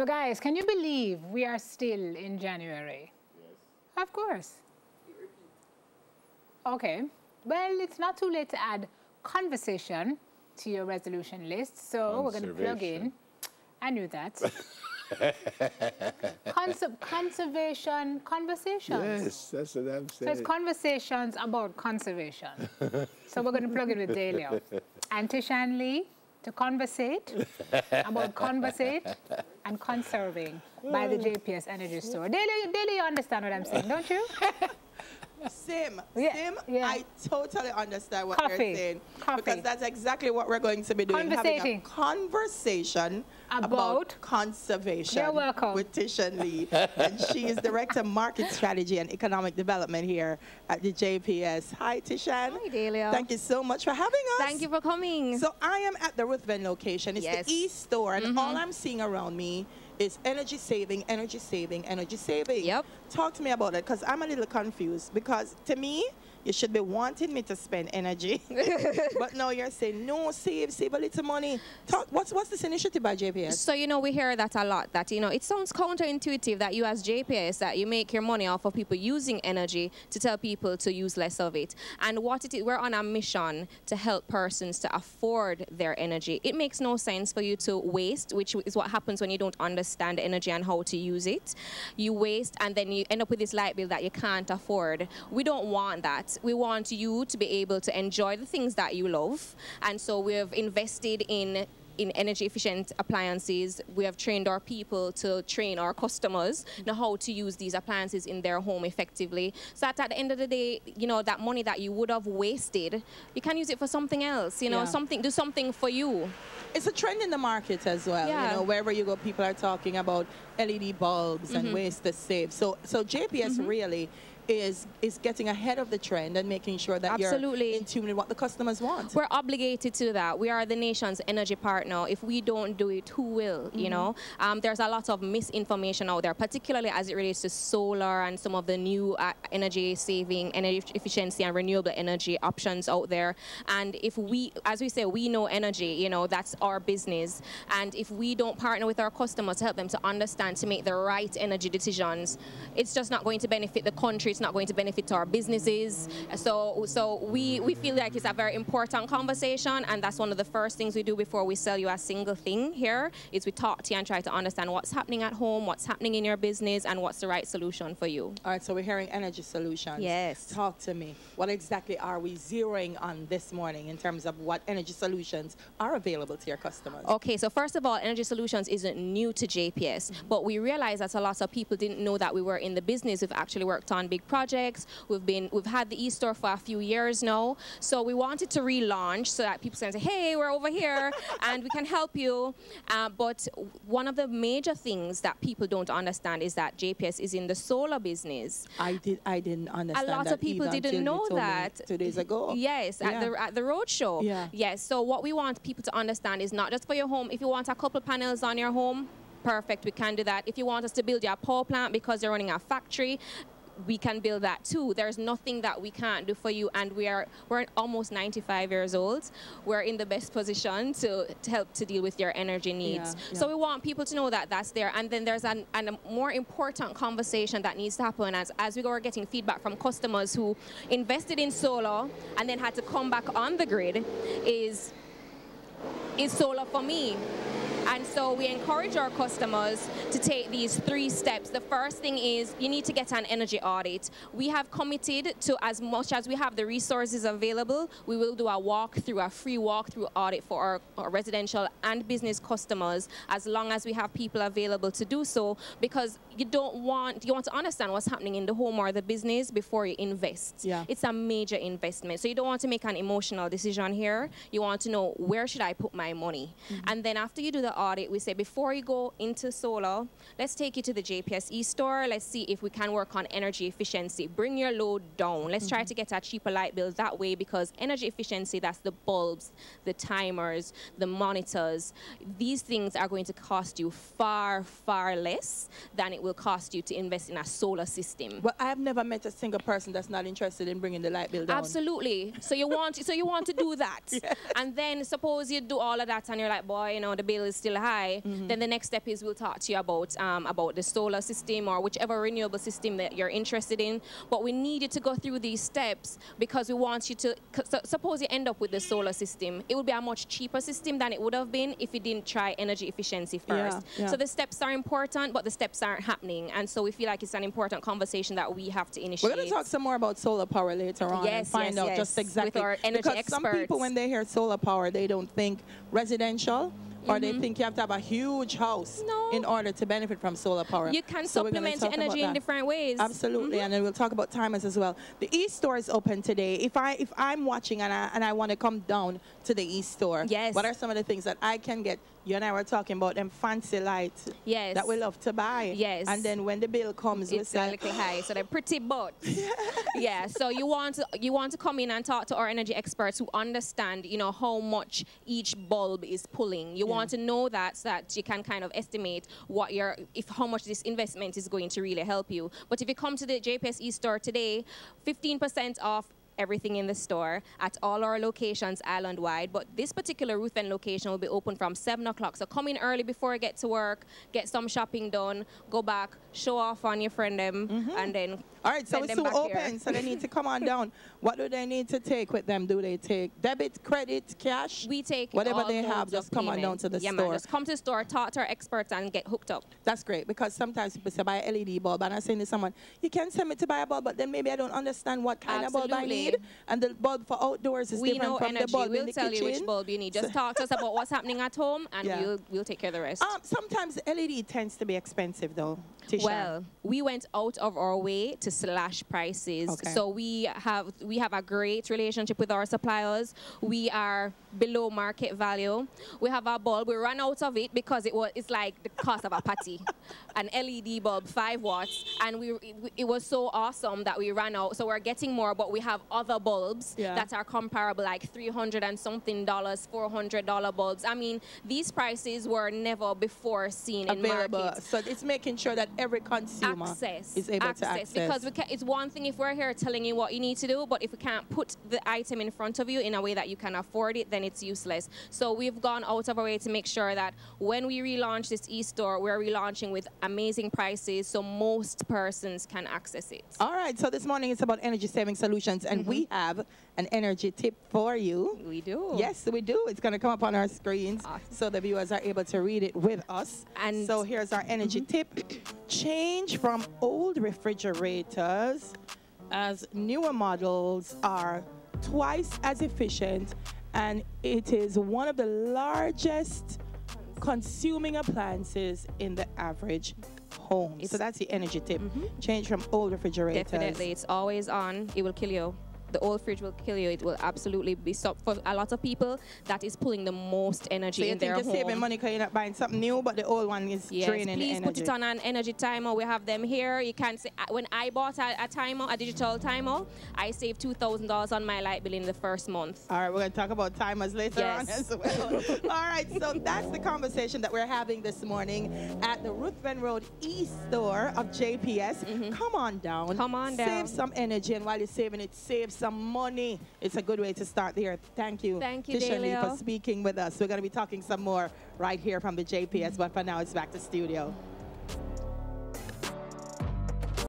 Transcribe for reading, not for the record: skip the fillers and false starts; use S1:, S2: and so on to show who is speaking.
S1: So guys, can you believe we are still in January?
S2: Yes.
S1: Of course. Okay. Well, it's not too late to add conversation to your resolution list. So we're going to plug in. I knew that. Conservation conversations.
S2: Yes, that's what I'm saying.
S1: So it's conversations about conservation. So we're going to plug in with Delia. And Tishan Lee to conversate about conversate and conserving by the JPS Energy Store. Delia, you understand what I'm saying, don't you?
S3: Sim,
S1: Yeah.
S3: I totally understand what you're saying. Because that's exactly what we're going to be doing. Having a conversation about conservation.
S1: You're welcome.
S3: With Tishan Lee. And she is Director of Market Strategy and Economic Development here at the JPS. Hi, Tishan.
S4: Hi, Delia.
S3: Thank you so much for having us.
S4: Thank you for coming.
S3: So I am at the Ruthven location. It's the e-store, and all I'm seeing around me is energy saving, energy saving, energy saving.
S4: Yep.
S3: Talk to me about it, because I'm a little confused. Because to me, you should be wanting me to spend energy. But now you're saying, no, save a little money. What's this initiative by JPS?
S4: So, you know, we hear that a lot, that, you know, it sounds counterintuitive that you as JPS, that you make your money off of people using energy to tell people to use less of it. And what it is, we're on a mission to help persons to afford their energy. It makes no sense for you to waste, which is what happens when you don't understand energy and how to use it. You waste, and then you end up with this light bill that you can't afford. We don't want that. We want you to be able to enjoy the things that you love, and so we've invested in energy efficient appliances. We have trained our people to train our customers know how to use these appliances in their home effectively, so that at the end of the day, you know, that money that you would have wasted, you can use it for something else, you know, do something for you.
S3: It's a trend in the market as well. You know, wherever you go, people are talking about LED bulbs and ways to save. So JPS really is getting ahead of the trend and making sure that you're in tune with what the customers want.
S4: We're obligated to that. We are the nation's energy partner. If we don't do it, who will? You know, there's a lot of misinformation out there, particularly as it relates to solar and some of the new energy saving, energy efficiency and renewable energy options out there. And if we, as we say, we know energy, you know, that's our business. And if we don't partner with our customers to help them to understand, to make the right energy decisions, it's just not going to benefit the country. It's not going to benefit our businesses. So we feel like it's a very important conversation, and that's one of the first things we do before we sell you a single thing here, is we talk to you and try to understand what's happening at home, what's happening in your business, and what's the right solution for you.
S3: All right, so we're hearing energy solutions.
S4: Yes.
S3: Talk to me. What exactly are we zeroing on this morning in terms of what energy solutions are available to your customers?
S4: Okay, so first of all, energy solutions isn't new to JPS, but we realized that a lot of people didn't know that we were in the business. We've actually worked on big projects. We've had the e-store for a few years now. So we wanted to relaunch so that people can say, hey, we're over here and we can help you. But one of the major things that people don't understand is that JPS is in the solar business.
S3: I didn't understand that.
S4: A lot of people didn't know that
S3: 2 days ago.
S4: Yes, at the road show.
S3: Yeah.
S4: Yes. So what we want people to understand is not just for your home. If you want a couple panels on your home, perfect, we can do that. If you want us to build your power plant because you're running a factory, we can build that too. There's nothing that we can't do for you, and we're almost 95 years old. We're in the best position to help to deal with your energy needs. So we want people to know that that's there. And then there's a more important conversation that needs to happen as we are getting feedback from customers who invested in solar and then had to come back on the grid. Is solar for me? And so we encourage our customers to take these 3 steps. The first thing is you need to get an energy audit. We have committed to, as much as we have the resources available, we will do a free walkthrough audit for our residential and business customers, as long as we have people available to do so, because you want to understand what's happening in the home or the business before you invest. It's a major investment. So you don't want to make an emotional decision here. You want to know, where should I put my money? And then after you do the audit, we say, before you go into solar, let's take you to the JPS e-store. Let's see if we can work on energy efficiency. Bring your load down. Let's try to get a cheaper light bill that way, because energy efficiency, that's the bulbs, the timers, the monitors. These things are going to cost you far, far less than it will cost you to invest in a solar system.
S3: But I have never met a single person that's not interested in bringing the light bill down.
S4: Absolutely. So you want to do that. And then suppose you do all of that and you're like, boy, you know, the bill is still still high, then the next step is we'll talk to you about the solar system or whichever renewable system that you're interested in. But we need you to go through these steps because we want you to, suppose you end up with the solar system, it would be a much cheaper system than it would have been if you didn't try energy efficiency first. So the steps are important, but the steps aren't happening. And so we feel like it's an important conversation that we have to initiate.
S3: We're going to talk some more about solar power later on and find out just exactly.
S4: With our energy
S3: because
S4: experts.
S3: Some people, when they hear solar power, they don't think residential. Or they think you have to have a huge house in order to benefit from solar power.
S4: You can supplement your energy in different ways.
S3: Absolutely, and then we'll talk about timers as well. The East Store is open today. If I'm watching and I want to come down to the East Store, what are some of the things that I can get? You and I were talking about them fancy lights that we love to buy. And then when the bill comes,
S4: it's a little high, so they're pretty but so you want to come in and talk to our energy experts who understand, you know, how much each bulb is pulling. You want to know that so that you can kind of estimate what how much this investment is going to really help you. But if you come to the JPS e-store today, 15% off everything in the store at all our locations island-wide, but this particular Ruthven location will be open from 7 o'clock. So come in early before you get to work, get some shopping done, go back, show off on your friend them, and then
S3: all right, so it's still open, so they need to come on down. What do they need to take with them? Do they take debit, credit, cash?
S4: We take
S3: whatever they have, just come on down to the store.
S4: Man, just come to the store, talk to our experts, and get hooked up.
S3: That's great, because sometimes people say buy an LED bulb, and I'm saying to someone, you can send me to buy a bulb, but then maybe I don't understand what kind of bulb I need. And the bulb for outdoors is different from the bulb in the kitchen.
S4: We'll tell you which bulb you need. Just talk to us about what's happening at home, and we'll take care of the rest.
S3: Sometimes LED tends to be expensive, though. Tisha.
S4: Well, we went out of our way to slash prices. So we have a great relationship with our suppliers. We are below market value. We have a bulb. We ran out of it because it's like the cost of a patty. An LED bulb, 5 watts, and it was so awesome that we ran out. So we're getting more, but we have other bulbs that are comparable, like $300 and something, $400 bulbs. I mean, these prices were never before seen in market.
S3: So it's making sure that every consumer is able to access.
S4: Because it's one thing if we're here telling you what you need to do, but if we can't put the item in front of you in a way that you can afford it, then it's useless. So we've gone out of our way to make sure that when we relaunch this e-store, we're relaunching with amazing prices so most persons can access it.
S3: All right, so this morning it's about energy saving solutions, and we have an energy tip for you.
S4: We do.
S3: Yes, we do. It's going to come up on our screens so the viewers are able to read it with us. And so here's our energy tip. Change from old refrigerators, as newer models are twice as efficient, and it is one of the largest consuming appliances in the average home. So that's the energy tip. Change from old refrigerators.
S4: Definitely. It's always on. It will kill you. The old fridge will kill you. It will absolutely be for a lot of people. That is pulling the most energy in their home.
S3: So you think you're saving money because you're not buying something new, but the old one is draining energy.
S4: Please put it on an energy timer. We have them here. You can see when I bought a timer, a digital timer, I saved $2,000 on my light bill in the first month.
S3: All right, we're going to talk about timers later on as well. All right, so that's the conversation that we're having this morning at the Ruthven Road East store of JPS. Come on down.
S4: Come on down.
S3: Save some energy, and while you're saving it, save some money. It's a good way to start the year. Thank you, Tisha, for speaking with us. We're going to be talking some more right here from the JPS, but for now, it's back to studio.